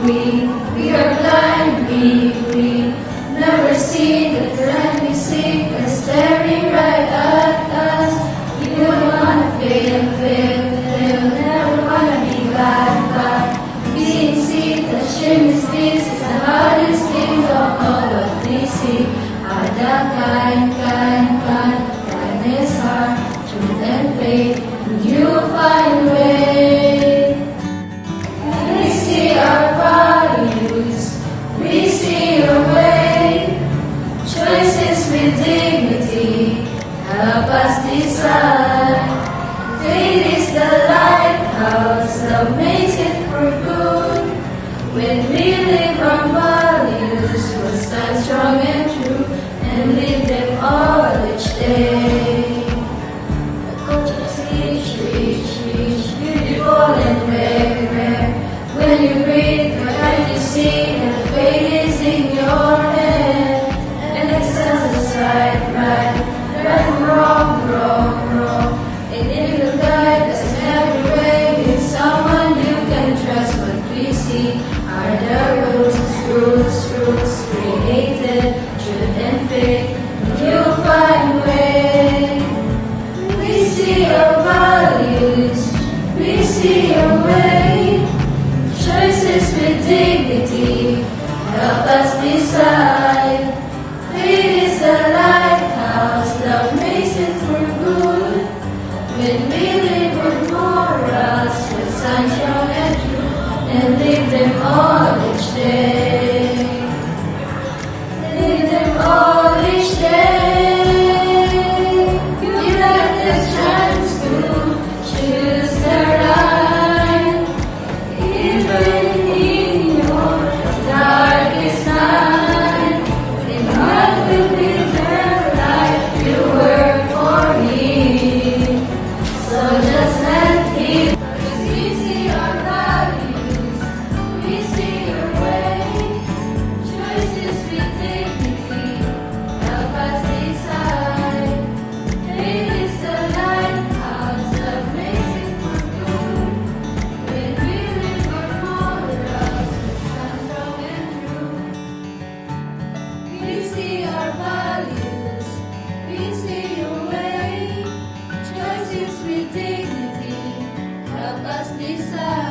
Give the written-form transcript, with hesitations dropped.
We are blind, we never see the friend we seek are staring right at us. We don't wanna fail, never wanna be bad. Being seen, touching his feet is the hardest thing of all what we see. Are the kindness, heart, truth and faith, and you'll find a way. We see our values, we see your way. Choices with dignity, help us decide. Faith is the lighthouse that makes it for good. When we live our values, we'll stand strong and true, and live them all each day. The culture's rich, beautiful and rare. When you breathe, the light you see, and the fate is in your head. And it says it's right and wrong. And it will guide us in every way. With someone you can trust. What we see are the roots created, truth and faith. You'll find a way. We see our values, we see your way. Choices with dignity, help us decide. Faith is the lighthouse that makes it for good. When we live with morals, with sunshine and truth, and live them all each day. Live them all each day. Give us the chance to choose the right. Even in your darkest night, in what will be their life, you work for me. So just let him. We see our values, we see your way. Choices with dignity, help us decide. Faith is the lighthouse that makes it for good. When we live our morals, we stand strong and true. We see our values, we see your way. Choices with dignity, help us decide.